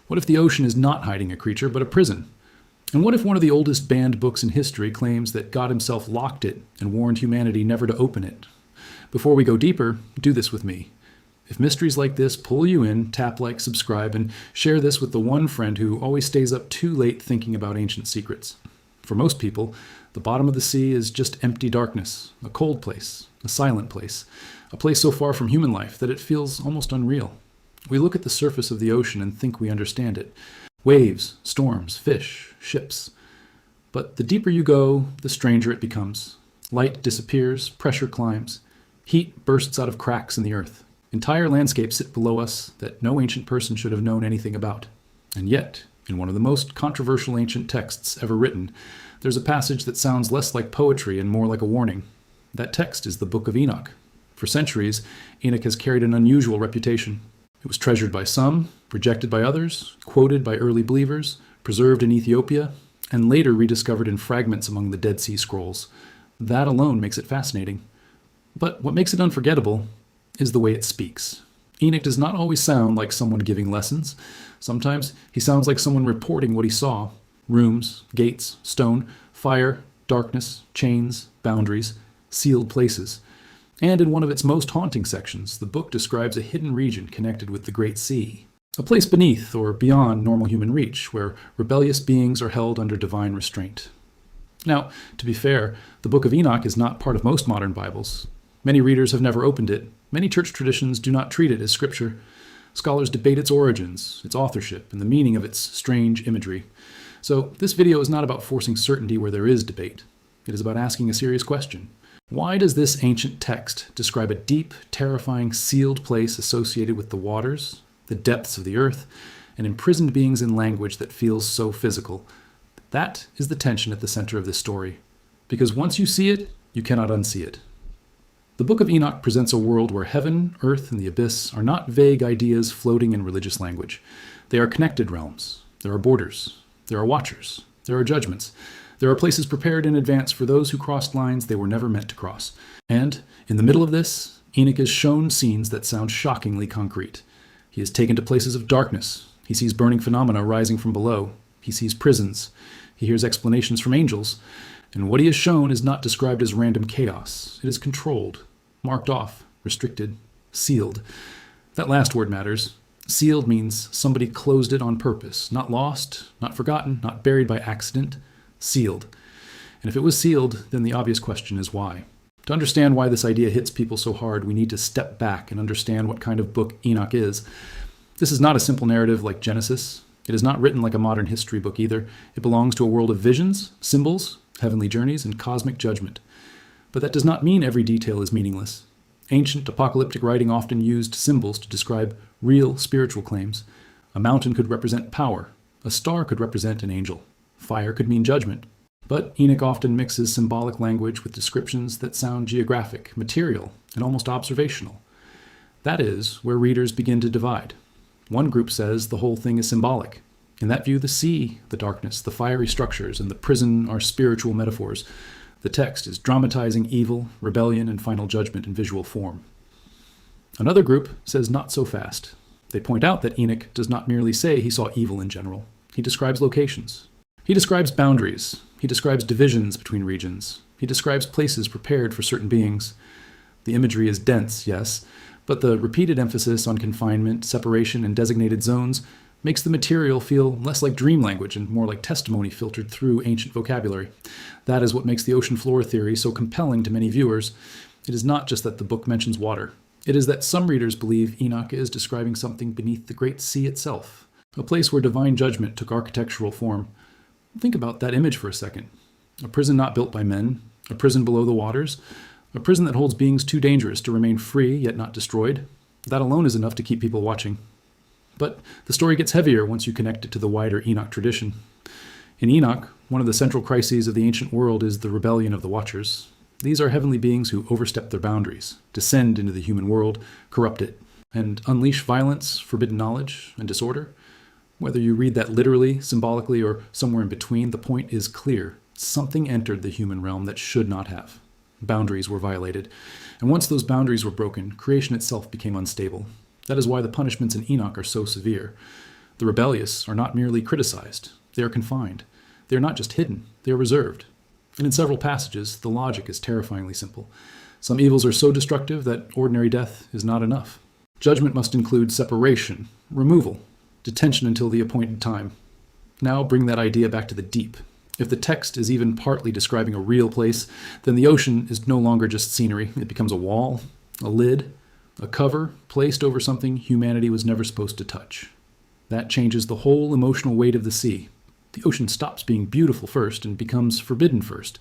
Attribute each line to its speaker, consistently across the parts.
Speaker 1: What if the ocean is not hiding a creature, but a prison? And what if one of the oldest banned books in history claims that God himself locked it and warned humanity never to open it? Before we go deeper, do this with me. If mysteries like this pull you in, tap like, subscribe, and share this with the one friend who always stays up too late thinking about ancient secrets. For most people, the bottom of the sea is just empty darkness, a cold place, a silent place, a place so far from human life that it feels almost unreal. We look at the surface of the ocean and think we understand it. Waves, storms, fish, ships. But the deeper you go, the stranger it becomes. Light disappears, pressure climbs. Heat bursts out of cracks in the earth. Entire landscapes sit below us that no ancient person should have known anything about. And yet, in one of the most controversial ancient texts ever written, there's a passage that sounds less like poetry and more like a warning. That text is the Book of Enoch. For centuries, Enoch has carried an unusual reputation. It was treasured by some, rejected by others, quoted by early believers, preserved in Ethiopia, and later rediscovered in fragments among the Dead Sea Scrolls. That alone makes it fascinating. But what makes it unforgettable is the way it speaks. Enoch does not always sound like someone giving lessons. Sometimes he sounds like someone reporting what he saw. Rooms, gates, stone, fire, darkness, chains, boundaries, sealed places. And in one of its most haunting sections, the book describes a hidden region connected with the Great Sea. A place beneath or beyond normal human reach, where rebellious beings are held under divine restraint. Now, to be fair, the Book of Enoch is not part of most modern Bibles. Many readers have never opened it. Many church traditions do not treat it as scripture. Scholars debate its origins, its authorship, and the meaning of its strange imagery. So this video is not about forcing certainty where there is debate. It is about asking a serious question. Why does this ancient text describe a deep, terrifying, sealed place associated with the waters, the depths of the earth, and imprisoned beings in language that feels so physical? That is the tension at the center of this story. Because once you see it, you cannot unsee it. The Book of Enoch presents a world where heaven, earth, and the abyss are not vague ideas floating in religious language. They are connected realms. There are borders. There are watchers. There are judgments. There are places prepared in advance for those who crossed lines they were never meant to cross. And, in the middle of this, Enoch is shown scenes that sound shockingly concrete. He is taken to places of darkness. He sees burning phenomena rising from below. He sees prisons. He hears explanations from angels. And what he is shown is not described as random chaos. It is controlled, marked off, restricted, sealed. That last word matters. Sealed means somebody closed it on purpose. Not lost, not forgotten, not buried by accident. Sealed. And if it was sealed, then the obvious question is why. To understand why this idea hits people so hard, we need to step back and understand what kind of book Enoch is. This is not a simple narrative like Genesis. It is not written like a modern history book either. It belongs to a world of visions, symbols, heavenly journeys, and cosmic judgment. But that does not mean every detail is meaningless. Ancient apocalyptic writing often used symbols to describe real spiritual claims. A mountain could represent power. A star could represent an angel. Fire could mean judgment. But Enoch often mixes symbolic language with descriptions that sound geographic, material, and almost observational. That is where readers begin to divide. One group says the whole thing is symbolic. In that view, the sea, the darkness, the fiery structures, and the prison are spiritual metaphors. The text is dramatizing evil, rebellion, and final judgment in visual form. Another group says not so fast. They point out that Enoch does not merely say he saw evil in general. He describes locations. He describes boundaries. He describes divisions between regions. He describes places prepared for certain beings. The imagery is dense, yes, but the repeated emphasis on confinement, separation, and designated zones makes the material feel less like dream language and more like testimony filtered through ancient vocabulary. That is what makes the ocean floor theory so compelling to many viewers. It is not just that the book mentions water. It is that some readers believe Enoch is describing something beneath the great sea itself, a place where divine judgment took architectural form. Think about that image for a second. A prison not built by men, a prison below the waters, a prison that holds beings too dangerous to remain free yet not destroyed. That alone is enough to keep people watching. But the story gets heavier once you connect it to the wider Enoch tradition. In Enoch, one of the central crises of the ancient world is the rebellion of the Watchers. These are heavenly beings who overstep their boundaries, descend into the human world, corrupt it, and unleash violence, forbidden knowledge, and disorder. Whether you read that literally, symbolically, or somewhere in between, the point is clear. Something entered the human realm that should not have. Boundaries were violated. And once those boundaries were broken, creation itself became unstable. That is why the punishments in Enoch are so severe. The rebellious are not merely criticized, they are confined. They are not just hidden, they are reserved. And in several passages, the logic is terrifyingly simple. Some evils are so destructive that ordinary death is not enough. Judgment must include separation, removal, detention until the appointed time. Now bring that idea back to the deep. If the text is even partly describing a real place, then the ocean is no longer just scenery. It becomes a wall, a lid, a cover placed over something humanity was never supposed to touch. That changes the whole emotional weight of the sea. The ocean stops being beautiful first and becomes forbidden first.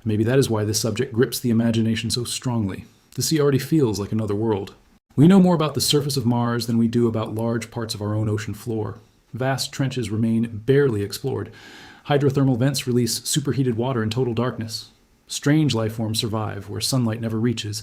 Speaker 1: Maybe that is why this subject grips the imagination so strongly. The sea already feels like another world. We know more about the surface of Mars than we do about large parts of our own ocean floor. Vast trenches remain barely explored. Hydrothermal vents release superheated water in total darkness. Strange life forms survive where sunlight never reaches.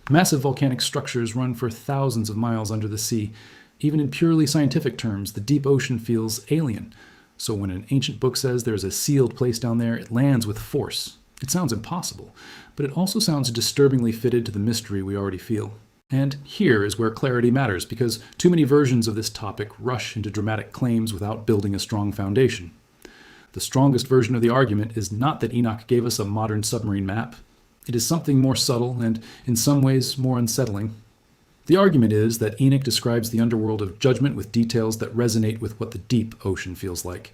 Speaker 1: Massive volcanic structures run for thousands of miles under the sea. Even in purely scientific terms, the deep ocean feels alien. So when an ancient book says there's a sealed place down there, it lands with force. It sounds impossible, but it also sounds disturbingly fitted to the mystery we already feel. And here is where clarity matters, because too many versions of this topic rush into dramatic claims without building a strong foundation. The strongest version of the argument is not that Enoch gave us a modern submarine map. It is something more subtle and, in some ways, more unsettling. The argument is that Enoch describes the underworld of judgment with details that resonate with what the deep ocean feels like.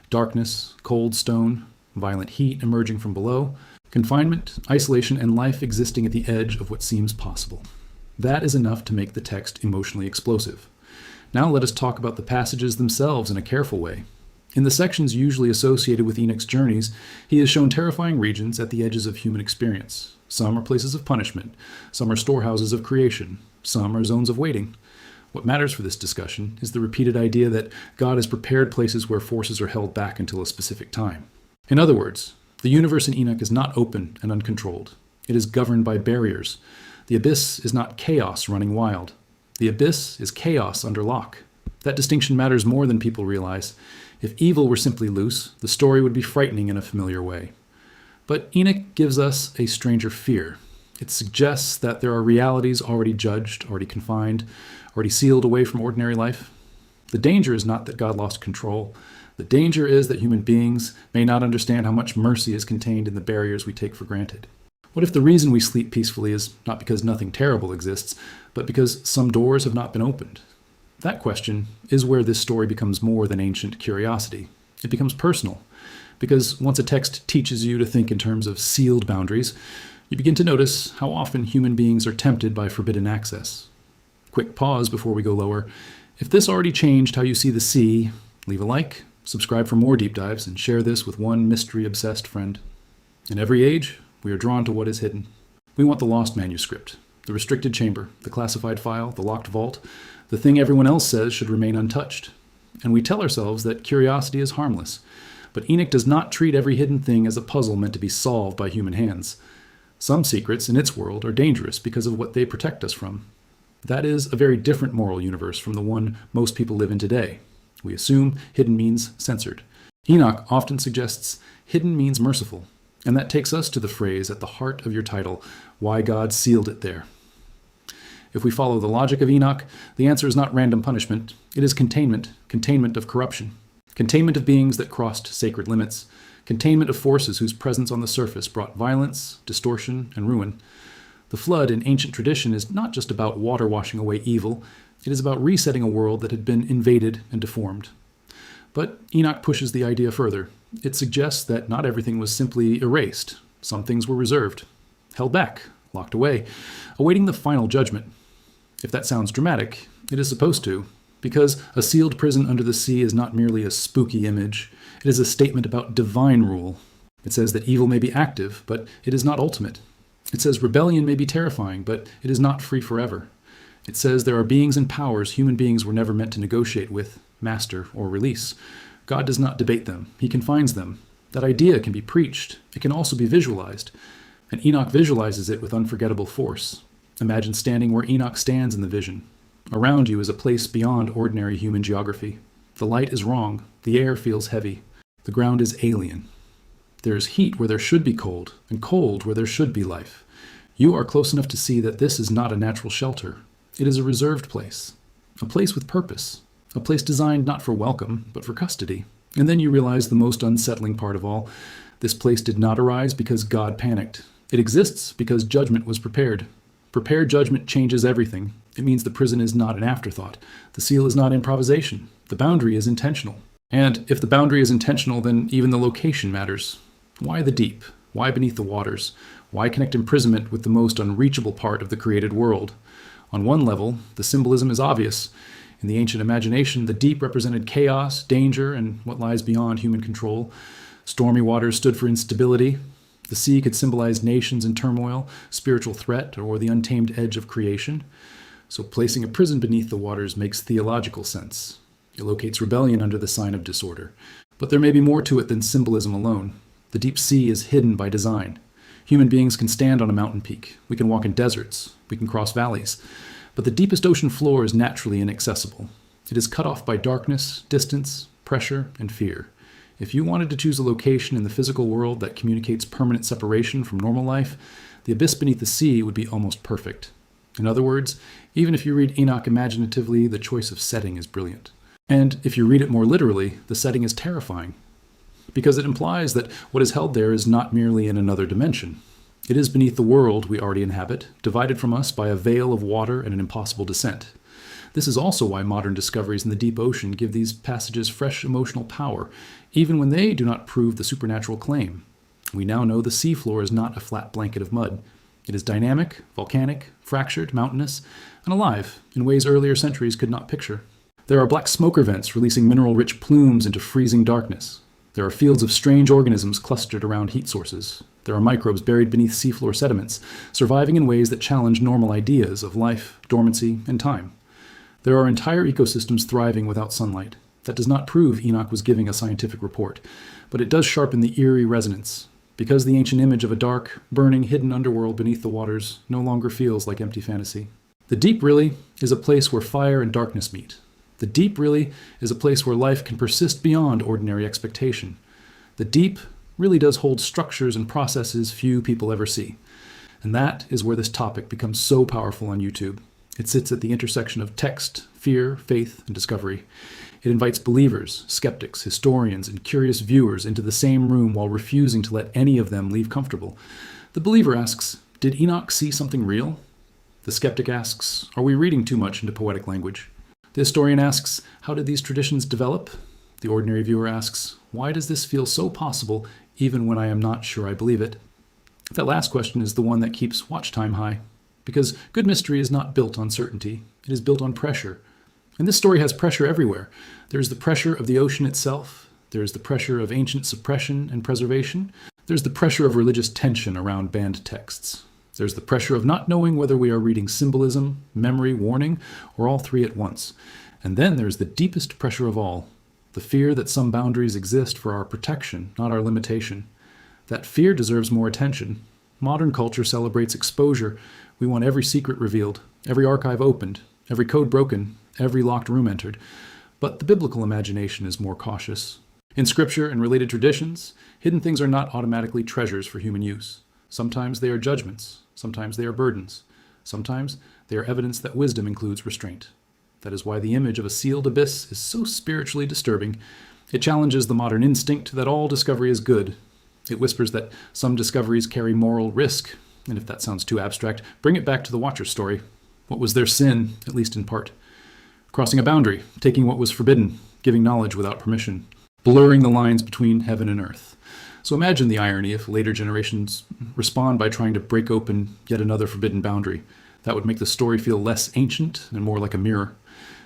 Speaker 1: Darkness, cold stone, violent heat emerging from below, confinement, isolation, and life existing at the edge of what seems possible. That is enough to make the text emotionally explosive. Now let us talk about the passages themselves in a careful way. In the sections usually associated with Enoch's journeys, he is shown terrifying regions at the edges of human experience. Some are places of punishment, some are storehouses of creation, some are zones of waiting. What matters for this discussion is the repeated idea that God has prepared places where forces are held back until a specific time. In other words, the universe in Enoch is not open and uncontrolled. It is governed by barriers. The abyss is not chaos running wild. The abyss is chaos under lock. That distinction matters more than people realize. If evil were simply loose, the story would be frightening in a familiar way. But Enoch gives us a stranger fear. It suggests that there are realities already judged, already confined, already sealed away from ordinary life. The danger is not that God lost control. The danger is that human beings may not understand how much mercy is contained in the barriers we take for granted. What if the reason we sleep peacefully is not because nothing terrible exists, but because some doors have not been opened? That question is where this story becomes more than ancient curiosity. It becomes personal, because once a text teaches you to think in terms of sealed boundaries, you begin to notice how often human beings are tempted by forbidden access. Quick pause before we go lower. If this already changed how you see the sea, leave a like, subscribe for more deep dives, and share this with one mystery-obsessed friend. In every age, we are drawn to what is hidden. We want the lost manuscript, the restricted chamber, the classified file, the locked vault, the thing everyone else says should remain untouched. And we tell ourselves that curiosity is harmless. But Enoch does not treat every hidden thing as a puzzle meant to be solved by human hands. Some secrets in its world are dangerous because of what they protect us from. That is a very different moral universe from the one most people live in today. We assume hidden means censored. Enoch often suggests hidden means merciful, and that takes us to the phrase at the heart of your title, why God sealed it there. If we follow the logic of Enoch, the answer is not random punishment. It is containment of corruption, containment of beings that crossed sacred limits, containment of forces whose presence on the surface brought violence, distortion, and ruin. The flood in ancient tradition is not just about water washing away evil, it is about resetting a world that had been invaded and deformed. But Enoch pushes the idea further. It suggests that not everything was simply erased. Some things were reserved, held back, locked away, awaiting the final judgment. If that sounds dramatic, it is supposed to, because a sealed prison under the sea is not merely a spooky image. It is a statement about divine rule. It says that evil may be active, but it is not ultimate. It says rebellion may be terrifying, but it is not free forever. It says there are beings and powers human beings were never meant to negotiate with, master, or release. God does not debate them. He confines them. That idea can be preached. It can also be visualized. And Enoch visualizes it with unforgettable force. Imagine standing where Enoch stands in the vision. Around you is a place beyond ordinary human geography. The light is wrong. The air feels heavy. The ground is alien. There is heat where there should be cold, and cold where there should be life. You are close enough to see that this is not a natural shelter. It is a reserved place, a place with purpose, a place designed not for welcome, but for custody. And then you realize the most unsettling part of all. This place did not arise because God panicked. It exists because judgment was prepared. Prepared judgment changes everything. It means the prison is not an afterthought. The seal is not improvisation. The boundary is intentional. And if the boundary is intentional, then even the location matters. Why the deep? Why beneath the waters? Why connect imprisonment with the most unreachable part of the created world? On one level, the symbolism is obvious. In the ancient imagination, the deep represented chaos, danger, and what lies beyond human control. Stormy waters stood for instability. The sea could symbolize nations in turmoil, spiritual threat, or the untamed edge of creation. So placing a prison beneath the waters makes theological sense. It locates rebellion under the sign of disorder. But there may be more to it than symbolism alone. The deep sea is hidden by design. Human beings can stand on a mountain peak. We can walk in deserts. We can cross valleys. But the deepest ocean floor is naturally inaccessible. It is cut off by darkness, distance, pressure, and fear. If you wanted to choose a location in the physical world that communicates permanent separation from normal life, the abyss beneath the sea would be almost perfect. In other words, even if you read Enoch imaginatively, the choice of setting is brilliant. And if you read it more literally, the setting is terrifying, because it implies that what is held there is not merely in another dimension. It is beneath the world we already inhabit, divided from us by a veil of water and an impossible descent. This is also why modern discoveries in the deep ocean give these passages fresh emotional power, even when they do not prove the supernatural claim. We now know the seafloor is not a flat blanket of mud. It is dynamic, volcanic, fractured, mountainous, and alive in ways earlier centuries could not picture. There are black smoker vents releasing mineral-rich plumes into freezing darkness. There are fields of strange organisms clustered around heat sources. There are microbes buried beneath seafloor sediments, surviving in ways that challenge normal ideas of life, dormancy, and time. There are entire ecosystems thriving without sunlight. That does not prove Enoch was giving a scientific report, but it does sharpen the eerie resonance, because the ancient image of a dark, burning, hidden underworld beneath the waters no longer feels like empty fantasy. The deep really is a place where fire and darkness meet. The deep really is a place where life can persist beyond ordinary expectation. The deep really does hold structures and processes few people ever see. And that is where this topic becomes so powerful on YouTube. It sits at the intersection of text, fear, faith, and discovery. It invites believers, skeptics, historians, and curious viewers into the same room while refusing to let any of them leave comfortable. The believer asks, did Enoch see something real? The skeptic asks, are we reading too much into poetic language? The historian asks, how did these traditions develop? The ordinary viewer asks, why does this feel so possible even when I am not sure I believe it? That last question is the one that keeps watch time high, because good mystery is not built on certainty. It is built on pressure. And this story has pressure everywhere. There's the pressure of the ocean itself. There's the pressure of ancient suppression and preservation. There's the pressure of religious tension around banned texts. There's the pressure of not knowing whether we are reading symbolism, memory, warning, or all three at once. And then there's the deepest pressure of all, the fear that some boundaries exist for our protection, not our limitation. That fear deserves more attention. Modern culture celebrates exposure. We want every secret revealed, every archive opened, every code broken, every locked room entered. But the biblical imagination is more cautious. In scripture and related traditions, hidden things are not automatically treasures for human use. Sometimes they are judgments. Sometimes they are burdens. Sometimes they are evidence that wisdom includes restraint. That is why the image of a sealed abyss is so spiritually disturbing. It challenges the modern instinct that all discovery is good. It whispers that some discoveries carry moral risk. And if that sounds too abstract, bring it back to the Watcher's story. What was their sin, at least in part? Crossing a boundary, taking what was forbidden, giving knowledge without permission, blurring the lines between heaven and earth. So imagine the irony if later generations respond by trying to break open yet another forbidden boundary. That would make the story feel less ancient and more like a mirror.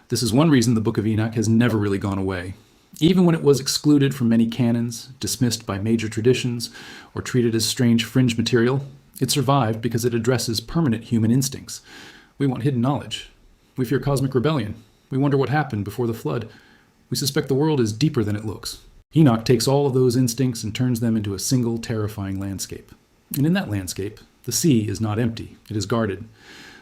Speaker 1: This is one reason the Book of Enoch has never really gone away. Even when it was excluded from many canons, dismissed by major traditions, or treated as strange fringe material, it survived because it addresses permanent human instincts. We want hidden knowledge. We fear cosmic rebellion. We wonder what happened before the flood. We suspect the world is deeper than it looks. Enoch takes all of those instincts and turns them into a single terrifying landscape. And in that landscape, the sea is not empty. It is guarded.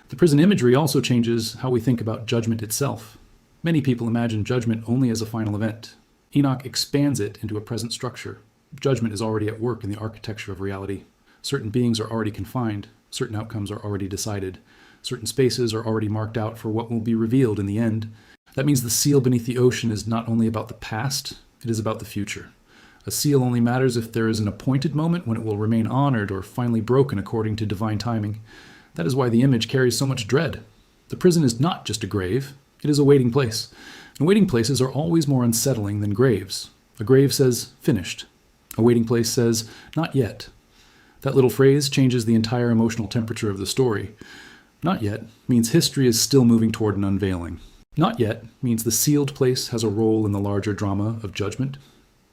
Speaker 1: The prison imagery also changes how we think about judgment itself. Many people imagine judgment only as a final event. Enoch expands it into a present structure. Judgment is already at work in the architecture of reality. Certain beings are already confined. Certain outcomes are already decided. Certain spaces are already marked out for what will be revealed in the end. That means the seal beneath the ocean is not only about the past, it is about the future. A seal only matters if there is an appointed moment when it will remain honored or finally broken according to divine timing. That is why the image carries so much dread. The prison is not just a grave, it is a waiting place. And waiting places are always more unsettling than graves. A grave says, finished. A waiting place says, not yet. That little phrase changes the entire emotional temperature of the story. Not yet means history is still moving toward an unveiling. Not yet means the sealed place has a role in the larger drama of judgment.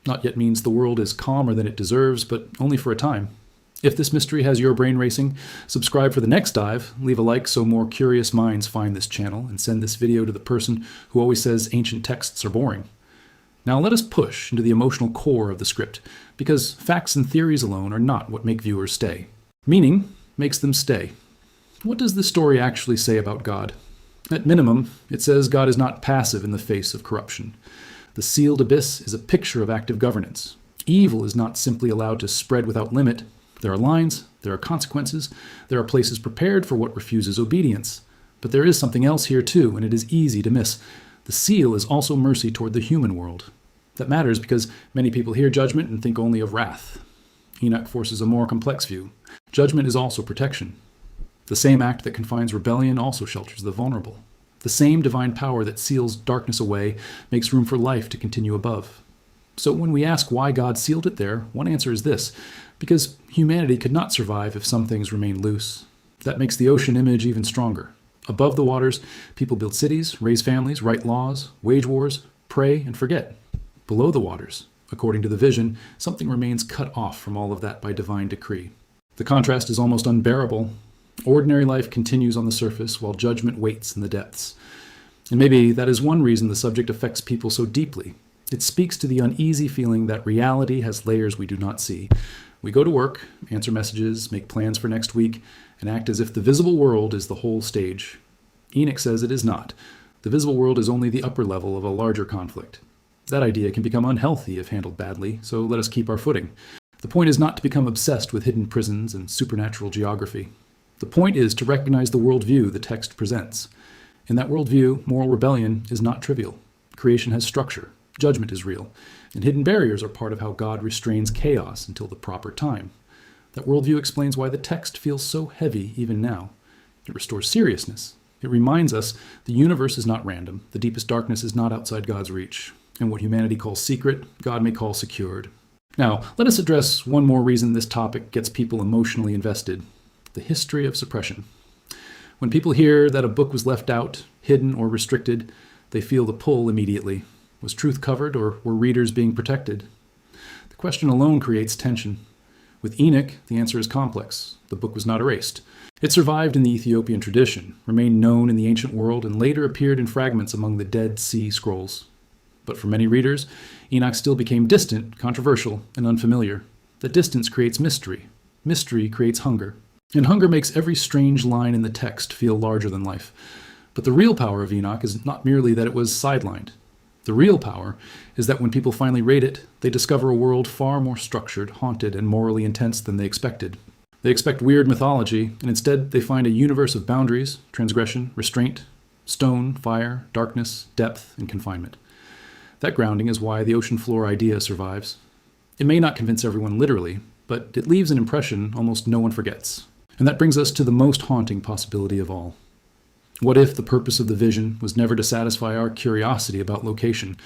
Speaker 1: Not yet means the world is calmer than it deserves, but only for a time. If this mystery has your brain racing, subscribe for the next dive, leave a like so more curious minds find this channel, and send this video to the person who always says ancient texts are boring. Now let us push into the emotional core of the script, because facts and theories alone are not what make viewers stay. Meaning makes them stay. What does this story actually say about God? At minimum, it says God is not passive in the face of corruption. The sealed abyss is a picture of active governance. Evil is not simply allowed to spread without limit. There are lines, there are consequences, there are places prepared for what refuses obedience. But there is something else here too, and it is easy to miss. The seal is also mercy toward the human world. That matters because many people hear judgment and think only of wrath. Enoch forces a more complex view. Judgment is also protection. The same act that confines rebellion also shelters the vulnerable. The same divine power that seals darkness away makes room for life to continue above. So when we ask why God sealed it there, one answer is this: because humanity could not survive if some things remained loose. That makes the ocean image even stronger. Above the waters, people build cities, raise families, write laws, wage wars, pray, and forget. Below the waters, according to the vision, something remains cut off from all of that by divine decree. The contrast is almost unbearable. Ordinary life continues on the surface while judgment waits in the depths. And maybe that is one reason the subject affects people so deeply. It speaks to the uneasy feeling that reality has layers we do not see. We go to work, answer messages, make plans for next week, and act as if the visible world is the whole stage. Enoch says it is not. The visible world is only the upper level of a larger conflict. That idea can become unhealthy if handled badly, so let us keep our footing. The point is not to become obsessed with hidden prisons and supernatural geography. The point is to recognize the worldview the text presents. In that worldview, moral rebellion is not trivial. Creation has structure. Judgment is real. And hidden barriers are part of how God restrains chaos until the proper time. That worldview explains why the text feels so heavy even now. It restores seriousness. It reminds us the universe is not random. The deepest darkness is not outside God's reach. And what humanity calls secret, God may call secured. Now, let us address one more reason this topic gets people emotionally invested: the history of suppression. When people hear that a book was left out, hidden, or restricted, they feel the pull immediately. Was truth covered, or were readers being protected? The question alone creates tension. With Enoch, the answer is complex. The book was not erased. It survived in the Ethiopian tradition, remained known in the ancient world, and later appeared in fragments among the Dead Sea Scrolls. But for many readers, Enoch still became distant, controversial, and unfamiliar. That distance creates mystery. Mystery creates hunger. And hunger makes every strange line in the text feel larger than life. But the real power of Enoch is not merely that it was sidelined. The real power is that when people finally read it, they discover a world far more structured, haunted, and morally intense than they expected. They expect weird mythology, and instead they find a universe of boundaries, transgression, restraint, stone, fire, darkness, depth, and confinement. That grounding is why the ocean floor idea survives. It may not convince everyone literally, but it leaves an impression almost no one forgets. And that brings us to the most haunting possibility of all. What if the purpose of the vision was never to satisfy our curiosity about location?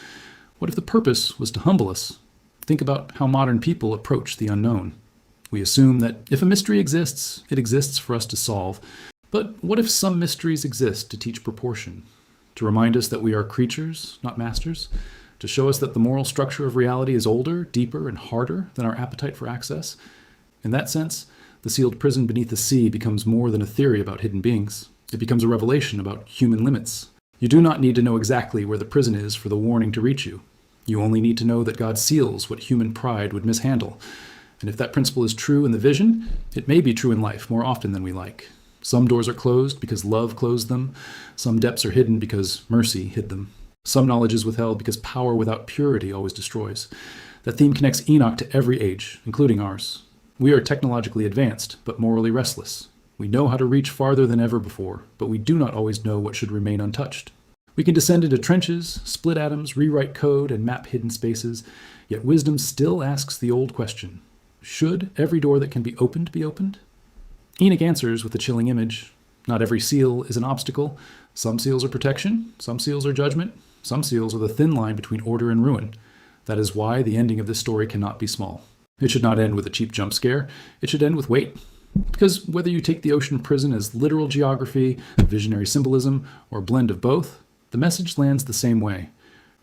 Speaker 1: What if the purpose was to humble us? Think about how modern people approach the unknown. We assume that if a mystery exists, it exists for us to solve. But what if some mysteries exist to teach proportion? To remind us that we are creatures, not masters? To show us that the moral structure of reality is older, deeper, and harder than our appetite for access? In that sense, the sealed prison beneath the sea becomes more than a theory about hidden beings. It becomes a revelation about human limits. You do not need to know exactly where the prison is for the warning to reach you. You only need to know that God seals what human pride would mishandle. And if that principle is true in the vision, it may be true in life more often than we like. Some doors are closed because love closed them. Some depths are hidden because mercy hid them. Some knowledge is withheld because power without purity always destroys. That theme connects Enoch to every age, including ours. We are technologically advanced, but morally restless. We know how to reach farther than ever before, but we do not always know what should remain untouched. We can descend into trenches, split atoms, rewrite code, and map hidden spaces, yet wisdom still asks the old question: should every door that can be opened be opened? Enoch answers with a chilling image. Not every seal is an obstacle. Some seals are protection, some seals are judgment, some seals are the thin line between order and ruin. That is why the ending of this story cannot be small. It should not end with a cheap jump scare. It should end with weight. Because whether you take the ocean prison as literal geography, visionary symbolism, or a blend of both, the message lands the same way.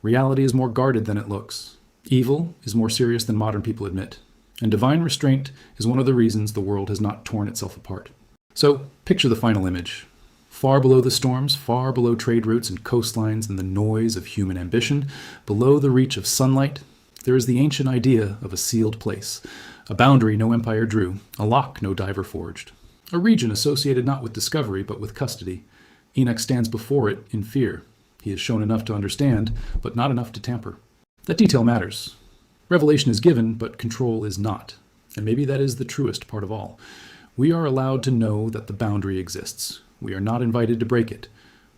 Speaker 1: Reality is more guarded than it looks. Evil is more serious than modern people admit. And divine restraint is one of the reasons the world has not torn itself apart. So, picture the final image. Far below the storms, far below trade routes and coastlines and the noise of human ambition, below the reach of sunlight, there is the ancient idea of a sealed place, a boundary no empire drew, a lock no diver forged, a region associated not with discovery but with custody. Enoch stands before it in fear. He is shown enough to understand, but not enough to tamper. That detail matters. Revelation is given, but control is not. And maybe that is the truest part of all. We are allowed to know that the boundary exists. We are not invited to break it.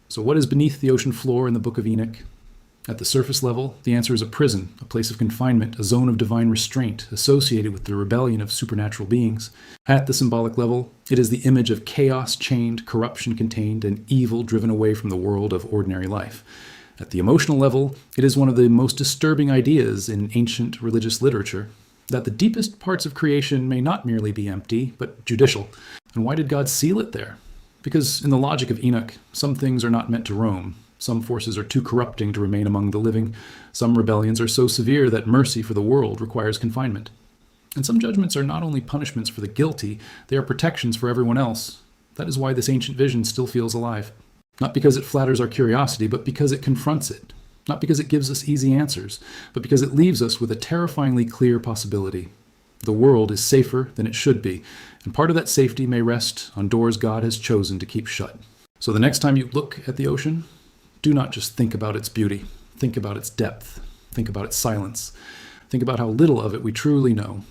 Speaker 1: So what is beneath the ocean floor in the Book of Enoch? At the surface level, the answer is a prison, a place of confinement, a zone of divine restraint associated with the rebellion of supernatural beings. At the symbolic level, it is the image of chaos chained, corruption contained, and evil driven away from the world of ordinary life. At the emotional level, it is one of the most disturbing ideas in ancient religious literature, that the deepest parts of creation may not merely be empty, but judicial. And why did God seal it there? Because in the logic of Enoch, some things are not meant to roam. Some forces are too corrupting to remain among the living. Some rebellions are so severe that mercy for the world requires confinement. And some judgments are not only punishments for the guilty, they are protections for everyone else. That is why this ancient vision still feels alive. Not because it flatters our curiosity, but because it confronts it. Not because it gives us easy answers, but because it leaves us with a terrifyingly clear possibility. The world is safer than it should be, and part of that safety may rest on doors God has chosen to keep shut. So the next time you look at the ocean, do not just think about its beauty. Think about its depth. Think about its silence. Think about how little of it we truly know.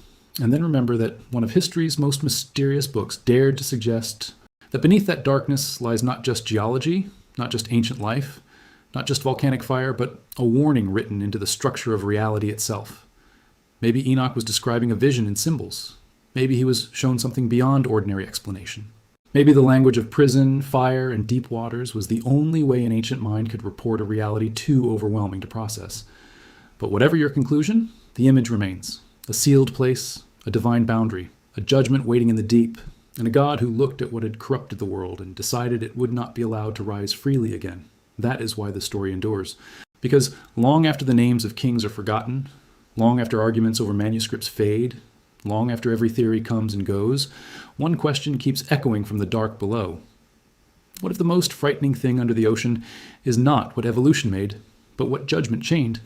Speaker 1: And then remember that one of history's most mysterious books dared to suggest that beneath that darkness lies not just geology, not just ancient life, not just volcanic fire, but a warning written into the structure of reality itself. Maybe Enoch was describing a vision in symbols. Maybe he was shown something beyond ordinary explanation. Maybe the language of prison, fire, and deep waters was the only way an ancient mind could report a reality too overwhelming to process. But whatever your conclusion, the image remains. A sealed place, a divine boundary, a judgment waiting in the deep, and a God who looked at what had corrupted the world and decided it would not be allowed to rise freely again. That is why the story endures. Because long after the names of kings are forgotten, long after arguments over manuscripts fade, long after every theory comes and goes, one question keeps echoing from the dark below. What if the most frightening thing under the ocean is not what evolution made, but what judgment chained?